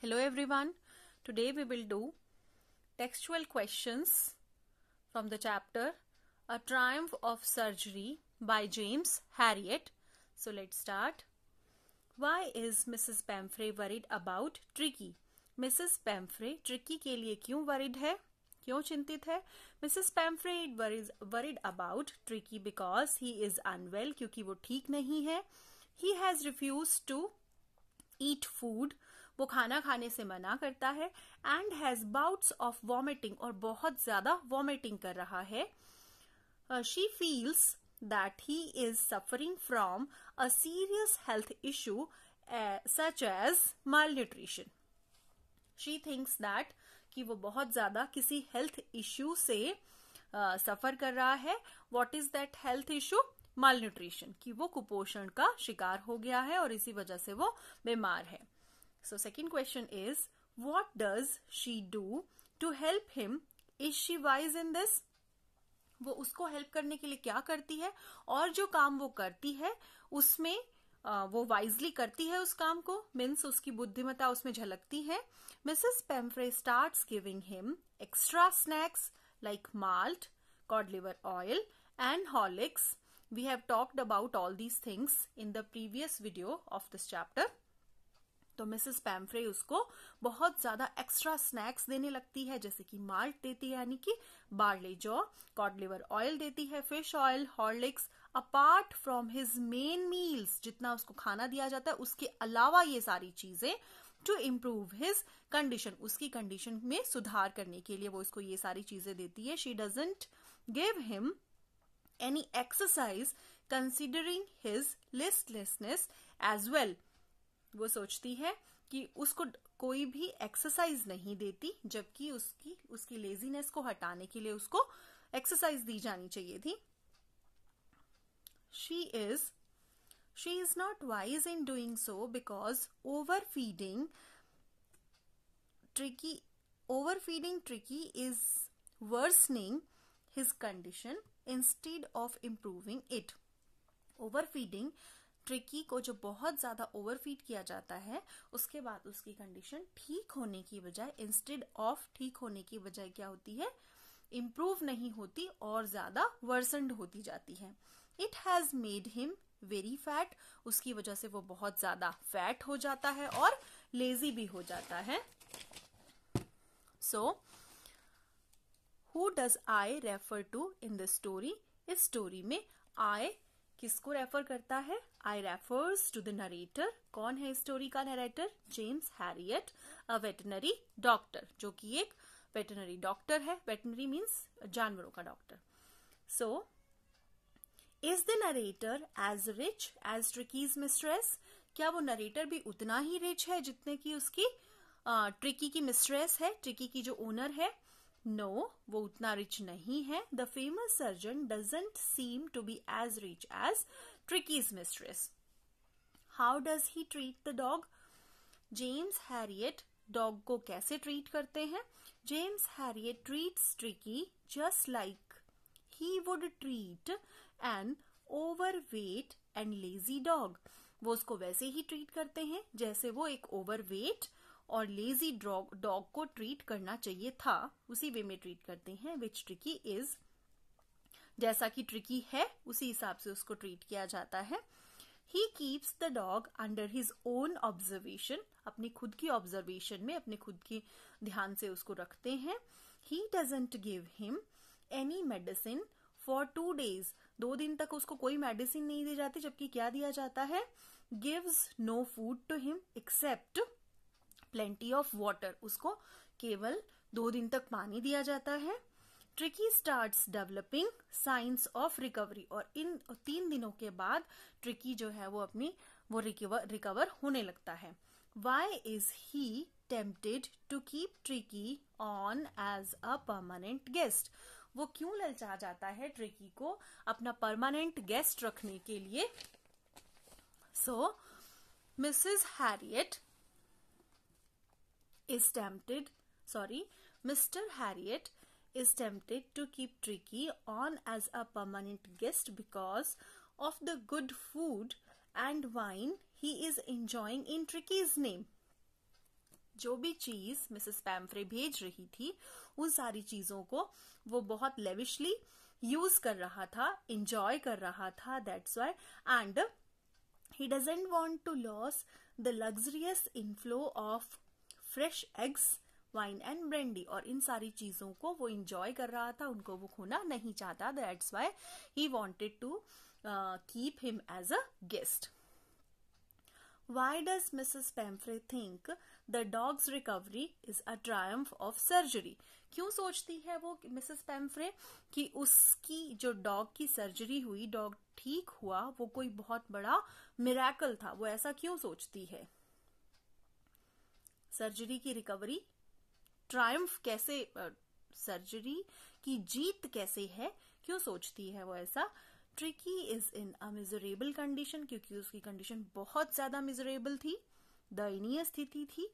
Hello everyone. Today we will do textual questions from the chapter A Triumph of Surgery by James Herriot. So let's start. Why is Mrs. Pamphray worried about Tricky? Mrs. Pamphray Tricky के लिए क्यों worried है? क्यों चिंतित है? Mrs. Pamphray worried about Tricky because he is unwell, क्योंकि वो ठीक नहीं है. He has refused to eat food, वो खाना खाने से मना करता है. And has bouts of vomiting, और बहुत ज्यादा वॉमिटिंग कर रहा है. She feels that he is suffering from a serious health issue such as malnutrition. She thinks that कि वो बहुत ज्यादा किसी हेल्थ इश्यू से सफर कर रहा है. What is that health issue? Malnutrition, कि वो कुपोषण का शिकार हो गया है और इसी वजह से वो बीमार है. So second question is, what does she do to help him? Is she wise in this? वो उसको हेल्प करने के लिए क्या करती है, और जो काम वो करती है उसमें वो वाइजली करती है उस काम को, मीन्स उसकी बुद्धिमत्ता उसमें झलकती है. Mrs. Pamphray starts giving him extra snacks like malt, cod liver oil and Horlicks. We have talked about all these things in the previous video of this chapter. तो मिसेस पैम्फ्रे उसको बहुत ज्यादा एक्स्ट्रा स्नैक्स देने लगती है, जैसे कि malt देती है यानी कि barley jaw, cod liver oil देती है, fish oil, Horlicks. Apart from his main meals, जितना उसको खाना दिया जाता है उसके अलावा ये सारी चीजें, टू इम्प्रूव हिज कंडीशन, उसकी कंडीशन में सुधार करने के लिए वो इसको ये सारी चीजें देती है. She doesn't give him any exercise considering his listlessness as well. वो सोचती है कि उसको कोई भी एक्सरसाइज नहीं देती, जबकि उसकी लेजीनेस को हटाने के लिए उसको एक्सरसाइज दी जानी चाहिए थी. She is not wise in doing so because overfeeding Tricki is worsening his condition instead of improving it. Overfeeding Tricki को जो बहुत ज्यादा ओवरफीड किया जाता है, उसके बाद उसकी कंडीशन ठीक होने की बजाय, इंस्टेड ऑफ ठीक होने की बजाय क्या होती है, इम्प्रूव नहीं होती और ज्यादा वर्सनड होती जाती है. It has made him very fat, उसकी वजह से वो बहुत ज्यादा फैट हो जाता है और लेजी भी हो जाता है. So who does I refer to in this story? इस स्टोरी में आई किसको रेफर करता है? I refers to the narrator. कौन है इस स्टोरी का narrator? James Herriot, a veterinary doctor, जो कि एक वेटनरी डॉक्टर है. वेटनरी मीन्स जानवरों का doctor. So is the narrator as rich as Tricki's mistress? क्या वो नरेटर भी उतना ही रिच है जितने की उसकी ट्रिकी की मिस्ट्रेस है, ट्रिकी की जो ओनर है? नो, वो उतना रिच नहीं है. The famous surgeon doesn't seem to be as rich as Tricki's mistress. How does he treat the dog? James Herriot dog को कैसे ट्रीट करते हैं? James Herriot treats Tricki just like he would treat an overweight and lazy dog. वो उसको वैसे ही treat करते हैं जैसे वो एक ओवरवेट और लेजी डॉग को ट्रीट करना चाहिए था, उसी वे में ट्रीट करते हैं. विच ट्रिकी इज, जैसा कि ट्रिकी है उसी हिसाब से उसको ट्रीट किया जाता है. He keeps the dog under his own observation, अपनी खुद की ऑब्जर्वेशन में, अपने खुद की ध्यान से उसको रखते हैं. He doesn't give him any medicine for 2 days. 2 दिन तक उसको कोई मेडिसिन नहीं दी जाती, जबकि क्या दिया जाता है? Gives no food to him except plenty of water. उसको केवल 2 दिन तक पानी दिया जाता है. Tricki starts developing signs of recovery, और इन 3 दिनों के बाद ट्रिकी जो है वो रिकवर होने लगता है. Why is he tempted to keep Tricki on as a permanent guest? वो क्यों ललचा जाता है ट्रिकी को अपना परमानेंट गेस्ट रखने के लिए? So Mrs Harriet Mr. Harriet is tempted to keep Tricky on as a permanent guest because of the good food and wine he is enjoying in Tricky's name. जो भी चीज Mrs पैम्फ्रे भेज रही थी उन सारी चीजों को वो बहुत लेविशली यूज कर रहा था, इंजॉय कर रहा था, that's why. And he doesn't want to lose the luxurious inflow of fresh eggs, wine and brandy. और इन सारी चीजों को वो इंजॉय कर रहा था, उनको वो खोना नहीं चाहता. That's why he wanted to keep him as a guest. Why does Mrs. Pamphray think the dog's recovery is a triumph of surgery? क्यों सोचती है वो मिसेस पैम्फ्रे कि उसकी जो डॉग की सर्जरी हुई, डॉग ठीक हुआ, वो कोई बहुत बड़ा मिरेकल था? वो ऐसा क्यों सोचती है? सर्जरी की रिकवरी, ट्रायम्फ कैसे, सर्जरी की जीत कैसे है, क्यों सोचती है वो ऐसा? Tricky is in a miserable condition, क्योंकि उसकी कंडीशन बहुत ज्यादा मिजरेबल थी, दयनीय स्थिति थी.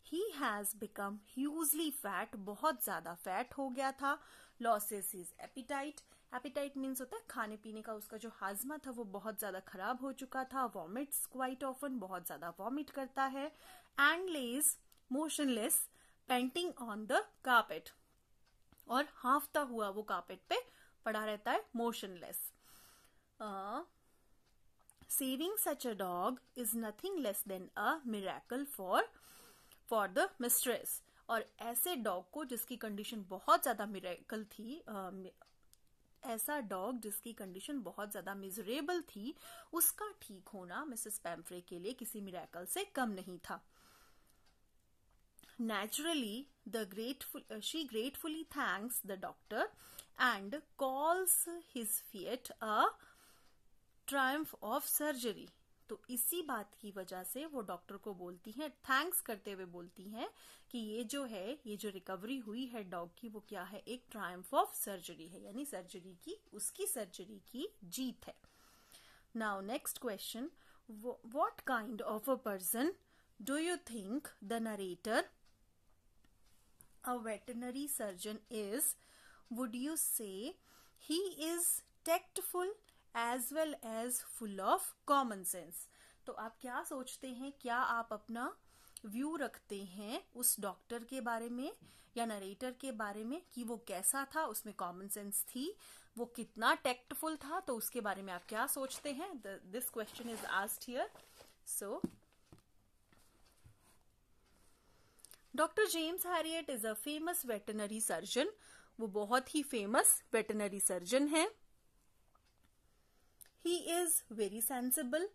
He has become hugely fat, बहुत ज्यादा फैट हो गया था. Losses his appetite, appetite means होता है खाने पीने का, उसका जो हाजमा था वो बहुत ज्यादा खराब हो चुका था. वॉमिट्स क्वाइट ऑफन, बहुत ज्यादा वॉमिट करता है. And lays motionless panting on the carpet, और हाफता हुआ वो कार्पेट पे पड़ा रहता है, motionless. Saving such a dog is nothing less than a miracle for the mistress. और ऐसे डॉग को जिसकी कंडीशन बहुत ज्यादा मिरेकल थी, ऐसा डॉग जिसकी कंडीशन बहुत ज्यादा मिजरेबल थी, उसका ठीक होना मिसेस पैम्फ्रे के लिए किसी मिरेकल से कम नहीं था. Naturally, she gratefully thanks the doctor and calls his feat a triumph of surgery. तो इसी बात की वजह से वो डॉक्टर को बोलती हैं, थैंक्स करते हुए बोलती हैं कि ये जो है, ये जो रिकवरी हुई है डॉग की, वो क्या है? एक ट्रायम्फ ऑफ सर्जरी है, यानी सर्जरी की, उसकी सर्जरी की जीत है. Now next question, what kind of a person do you think the narrator a veterinary surgeon is? Would you say he is tactful as well as full of common sense? तो आप क्या सोचते हैं, क्या आप अपना व्यू रखते हैं उस डॉक्टर के बारे में या नरेटर के बारे में कि वो कैसा था, उसमें कॉमन सेंस थी, वो कितना टेक्टफुल था? तो उसके बारे में आप क्या सोचते हैं? This question is asked here. So doctor James Harriet is a famous veterinary surgeon. वो बहुत ही फेमस वेटरनरी सर्जन है. He is very sensible,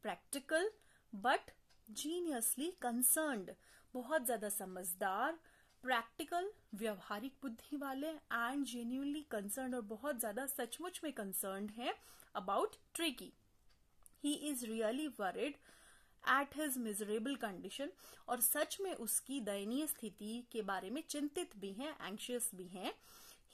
practical but genuinely concerned. बहुत ज्यादा समझदार, प्रैक्टिकल, व्यवहारिक बुद्धि वाले, एंड जेन्युइनली कंसर्न्ड, और बहुत ज्यादा सचमुच में कंसर्न्ड है about tricky. He is really worried at his miserable condition, और सच में उसकी दयनीय स्थिति के बारे में चिंतित भी हैं, एंशियस भी हैं.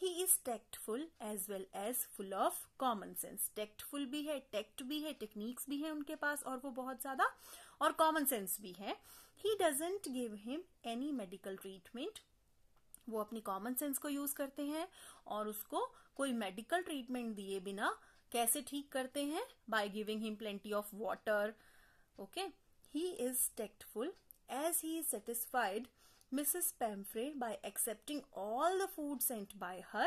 He is tactful as well as full of common sense. Tactful भी है, टेक्ट भी है, टेक्निक्स भी है उनके पास, और वो बहुत ज्यादा, और कॉमन सेंस भी है. He doesn't give him any medical treatment. वो अपनी कॉमन सेंस को यूज करते हैं, और उसको कोई मेडिकल ट्रीटमेंट दिए बिना कैसे ठीक करते हैं? By giving him plenty of water. Okay, he is tactful as he is satisfied Mrs. Pamphray by accepting all the food sent by her,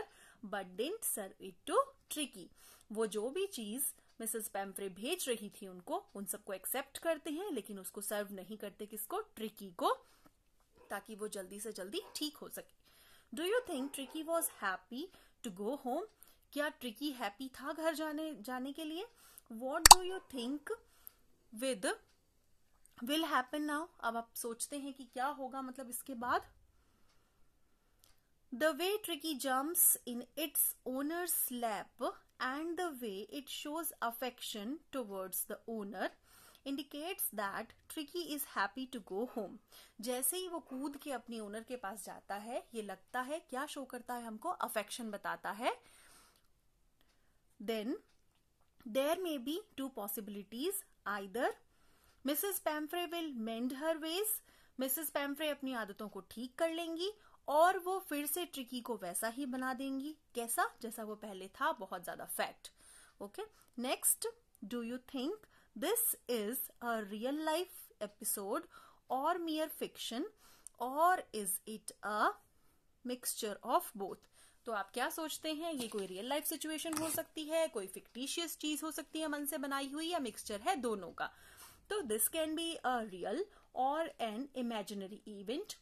but didn't serve it to Tricky. वो जो भी चीज मिसेस पैम्फ्रे भेज रही थी उनको, उन सबको एक्सेप्ट करते हैं, लेकिन उसको सर्व नहीं करते. किसको? ट्रिकी को, ताकि वो जल्दी से जल्दी ठीक हो सके. Do you think Tricki was happy to go home? क्या ट्रिकी हैप्पी था घर जाने के लिए? What do you think with will happen now? अब आप सोचते हैं कि क्या होगा, मतलब इसके बाद. The way Tricki jumps in its owner's lap and the way it shows affection towards the owner indicates that Tricki is happy to go home. जैसे ही वो कूद के अपनी ओनर के पास जाता है, ये लगता है, क्या शो करता है हमको? अफेक्शन बताता है. Then there may be two possibilities. Either Mrs. Pamphray will mend her ways, Mrs. Pamphray अपनी आदतों को ठीक कर लेंगी, और वो फिर से ट्रिकी को वैसा ही बना देंगी. कैसा? जैसा वो पहले था, बहुत ज्यादा fact. Okay, next, do you think this is a real life episode और mere fiction? or is it a mixture of both? तो आप क्या सोचते हैं, ये कोई रियल लाइफ सिचुएशन हो सकती है, कोई फिक्टिशियस चीज हो सकती है मन से बनाई हुई, या मिक्सचर है दोनों का? तो this can be a real और एन इमेजिनरी इवेंट.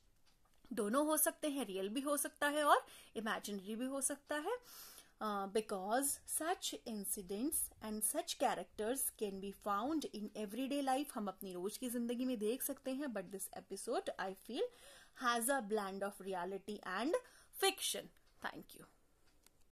दोनों हो सकते हैं, रियल भी हो सकता है और इमेजिनरी भी हो सकता है. Because such incidents and such characters can be found in everyday life. हम अपनी रोज की जिंदगी में देख सकते हैं. But this episode, I feel, has a blend of reality and fiction. Thank you.